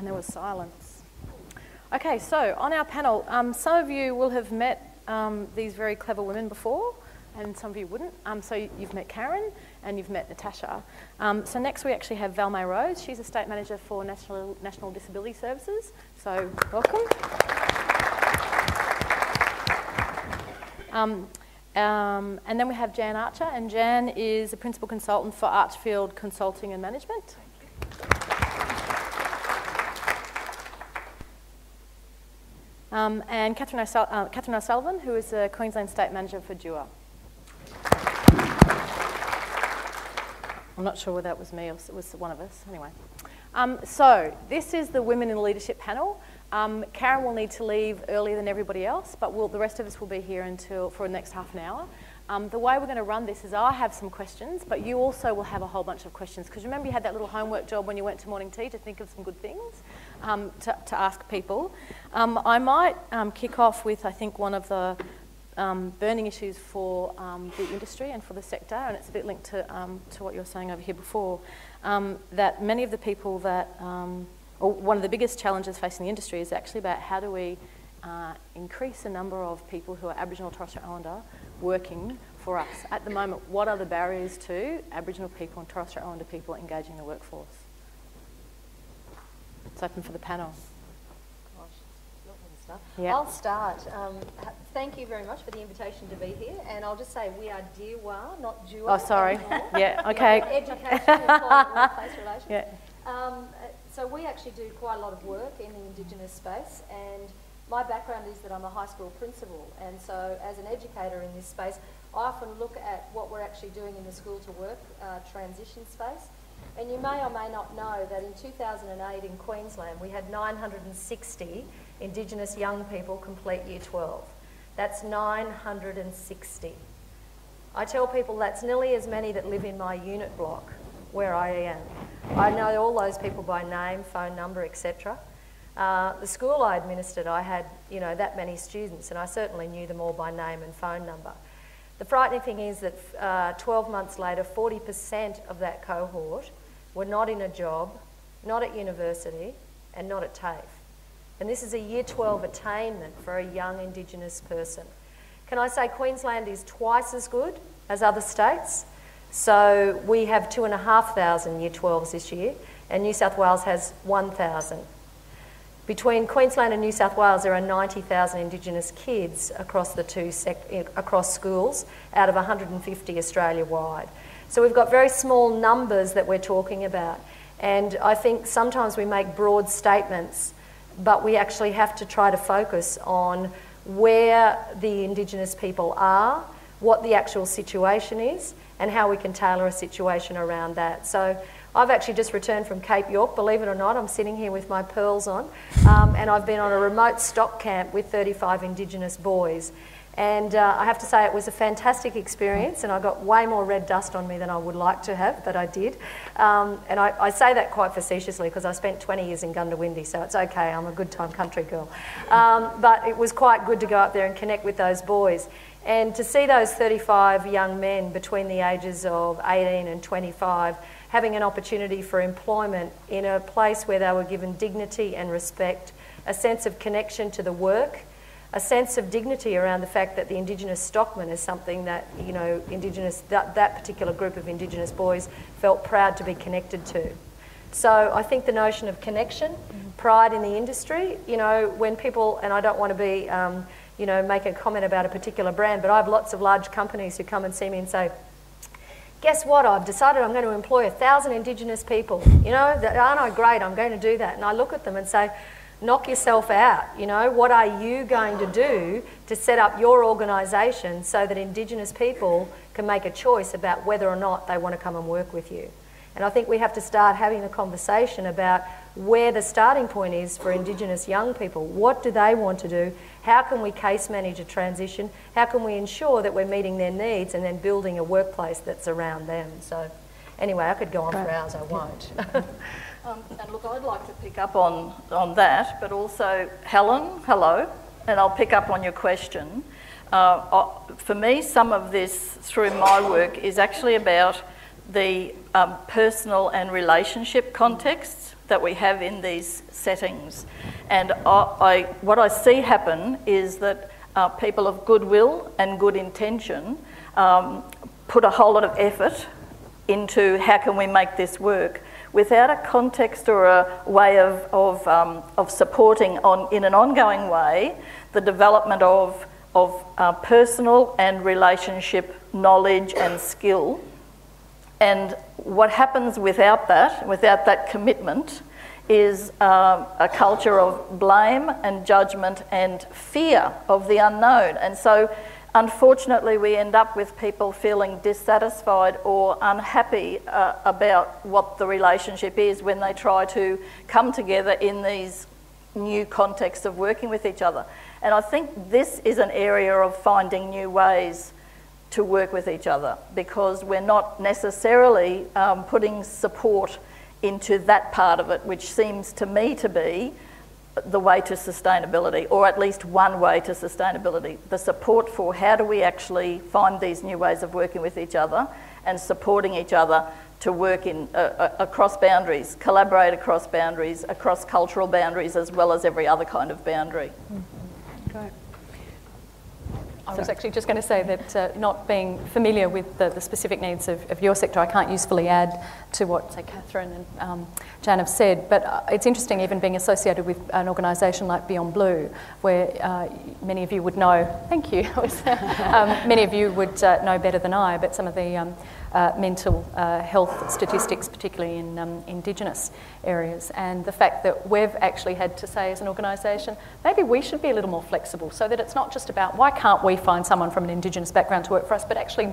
And there was silence. Okay, so on our panel, some of you will have met these very clever women before, and some of you wouldn't. So you've met Karen and you've met Natasha. So next we actually have Val May Rose. She's a State Manager for National Disability Services. So welcome. And then we have Jan Archer, and Jan is a Principal Consultant for Archfield Consulting and Management. And Catherine O'Sullivan, who is the Queensland State Manager for DUA. I'm not sure whether that was me or it was one of us. Anyway, so this is the Women in Leadership panel. Karen will need to leave earlier than everybody else, but the rest of us will be here for the next half an hour. The way we're going to run this is I have some questions, but you also will have a whole bunch of questions, because remember you had that little homework job when you went to morning tea to think of some good things to ask people. I might kick off with, I think, one of the burning issues for the industry and for the sector, and it's a bit linked to what you were saying over here before, that many of the people that, or one of the biggest challenges facing the industry is actually about how do we increase the number of people who are Aboriginal or Torres Strait Islander working for us. At the moment, what are the barriers to Aboriginal people and Torres Strait Islander people engaging the workforce? It's open for the panel. Yeah. I'll start. Thank you very much for the invitation to be here, and I'll just say we are DUA, not DUA. Oh, sorry. Yeah, okay. Education, employment, workplace relations. Yeah. So we actually do quite a lot of work in the Indigenous space, and my background is that I'm a high school principal, and so as an educator in this space, I often look at what we're actually doing in the school to work transition space. And you may or may not know that in 2008 in Queensland we had 960 Indigenous young people complete Year 12. That's 960. I tell people that's nearly as many that live in my unit block where I am. I know all those people by name, phone number, etc. The school I administered, I had, that many students, and I certainly knew them all by name and phone number. The frightening thing is that 12 months later, 40% of that cohort were not in a job, not at university, and not at TAFE. And this is a Year 12 attainment for a young Indigenous person. Can I say Queensland is twice as good as other states? So we have 2,500 Year 12s this year, and New South Wales has 1,000. Between Queensland and New South Wales, there are 90,000 Indigenous kids across across schools out of 150 Australia-wide. So we've got very small numbers that we're talking about. And I think sometimes we make broad statements, but we actually have to try to focus on where the Indigenous people are, what the actual situation is, and how we can tailor a situation around that. So I've actually just returned from Cape York, believe it or not. I'm sitting here with my pearls on, and I've been on a remote stock camp with 35 Indigenous boys. And I have to say it was a fantastic experience, and I got way more red dust on me than I would like to have, but I did. And I say that quite facetiously because I spent 20 years in Gundawindi, so it's okay, I'm a good time country girl. But it was quite good to go up there and connect with those boys. And to see those 35 young men between the ages of 18 and 25 having an opportunity for employment in a place where they were given dignity and respect, a sense of connection to the work, a sense of dignity around the fact that the Indigenous stockman is something that, that particular group of Indigenous boys felt proud to be connected to. So I think the notion of connection, pride in the industry, when people, and I don't want to be, make a comment about a particular brand, but I have lots of large companies who come and see me and say, guess what, I've decided I'm going to employ 1,000 Indigenous people. Aren't I great? I'm going to do that. And I look at them and say, knock yourself out. What are you going to do to set up your organisation so that Indigenous people can make a choice about whether or not they want to come and work with you? And I think we have to start having a conversation about where the starting point is for Indigenous young people. What do they want to do? How can we case manage a transition? How can we ensure that we're meeting their needs and then building a workplace that's around them? So anyway, I could go on for hours, I won't. And look, I'd like to pick up on that, but also Helen, hello, and I'll pick up on your question. For me, some of this through my work is actually about the personal and relationship contexts that we have in these settings. And what I see happen is that people of goodwill and good intention put a whole lot of effort into how can we make this work without a context or a way of supporting in an ongoing way the development of personal and relationship knowledge and skill. And what happens without that commitment, is a culture of blame and judgment and fear of the unknown. And so, unfortunately, we end up with people feeling dissatisfied or unhappy about what the relationship is when they try to come together in these new contexts of working with each other. And I think this is an area of finding new ways to work with each other, because we're not necessarily putting support into that part of it, which seems to me to be the way to sustainability, or at least one way to sustainability. The support for how do we actually find these new ways of working with each other and supporting each other to work in across boundaries, collaborate across boundaries, across cultural boundaries, as well as every other kind of boundary. Great. I was actually just going to say that not being familiar with the specific needs of your sector, I can't usefully add to what, say, Catherine and Jan have said, but it's interesting even being associated with an organisation like Beyond Blue, where many of you would know, thank you, many of you would know better than I, but some of the mental health statistics, particularly in Indigenous areas, and the fact that we've actually had to say as an organisation, maybe we should be a little more flexible, so that it's not just about why can't we find someone from an Indigenous background to work for us, but actually,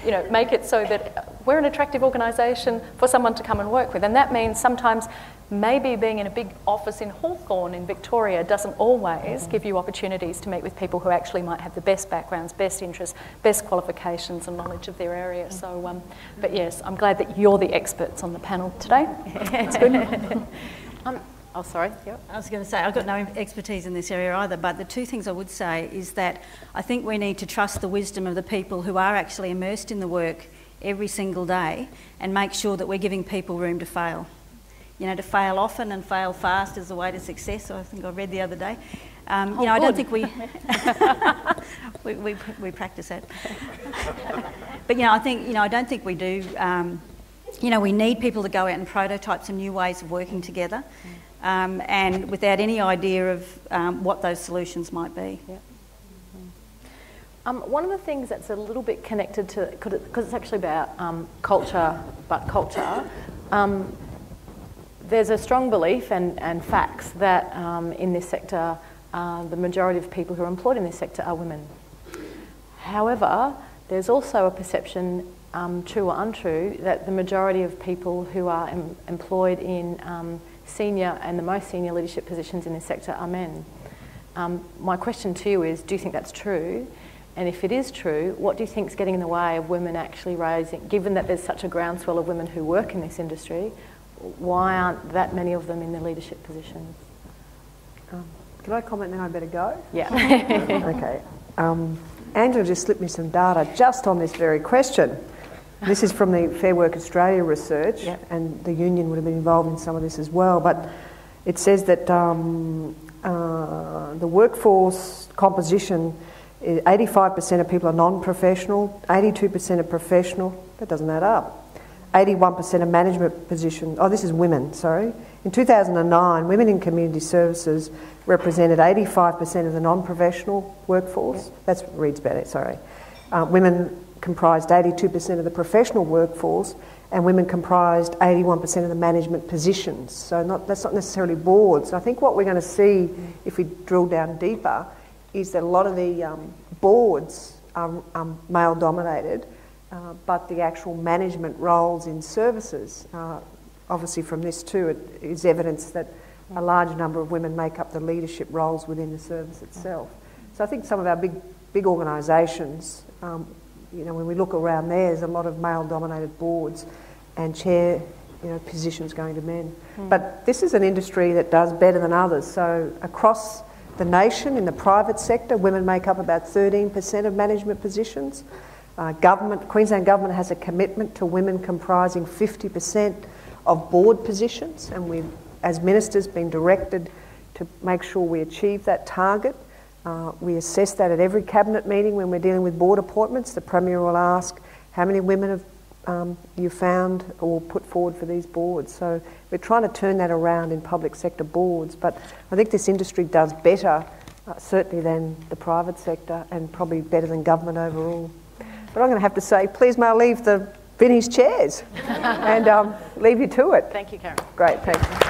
you know, make it so that we're an attractive organisation for someone to come and work with. And that means sometimes maybe being in a big office in Hawthorne in Victoria doesn't always give you opportunities to meet with people who actually might have the best backgrounds, best interests, best qualifications and knowledge of their area. So, but yes, I'm glad that you're the experts on the panel today. It's good. Oh, sorry. Yep. I was going to say, I've got no expertise in this area either, but the two things I would say is that I think we need to trust the wisdom of the people who are actually immersed in the work every single day, and make sure that we're giving people room to fail. You know, to fail often and fail fast is the way to success, I think I read the other day. You know, I don't think we practice that. But, you know, I don't think we do. You know, we need people to go out and prototype some new ways of working together, and without any idea of what those solutions might be. Yep. One of the things that's a little bit connected to, because it's actually about culture, there's a strong belief and facts that in this sector, the majority of people who are employed in this sector are women. However, there's also a perception, true or untrue, that the majority of people who are employed in senior and the most senior leadership positions in this sector are men. My question to you is, do you think that's true? And if it is true, what do you think is getting in the way of women actually raising, given that there's such a groundswell of women who work in this industry, why aren't that many of them in the leadership positions? Can I comment now? I better go? Yeah. Okay. Angela just slipped me some data just on this very question. This is from the Fair Work Australia research, yep. And the union would have been involved in some of this as well, but it says that the workforce composition, 85% of people are non-professional, 82% are professional. That doesn't add up. 81% of management positions, this is women, sorry. In 2009, women in community services represented 85% of the non-professional workforce. That reads better, sorry. Women comprised 82% of the professional workforce, and women comprised 81% of the management positions. So that's not necessarily boards. I think what we're going to see, if we drill down deeper, is that a lot of the boards are male-dominated, but the actual management roles in services, obviously from this too, it is evidence that a large number of women make up the leadership roles within the service itself. So I think some of our big organisations, you know, when we look around there's a lot of male-dominated boards and chair, you know, positions going to men. But this is an industry that does better than others. So across the nation, in the private sector, women make up about 13% of management positions. Queensland Government has a commitment to women comprising 50% of board positions, and we're as ministers, been directed to make sure we achieve that target. We assess that at every cabinet meeting when we're dealing with board appointments. The Premier will ask, how many women have you found or put forward for these boards? So we're trying to turn that around in public sector boards, but I think this industry does better, certainly than the private sector, and probably better than government overall. But I'm going to have to say, please may I leave the Vinnie's chairs and leave you to it. Thank you, Karen. Great, thanks.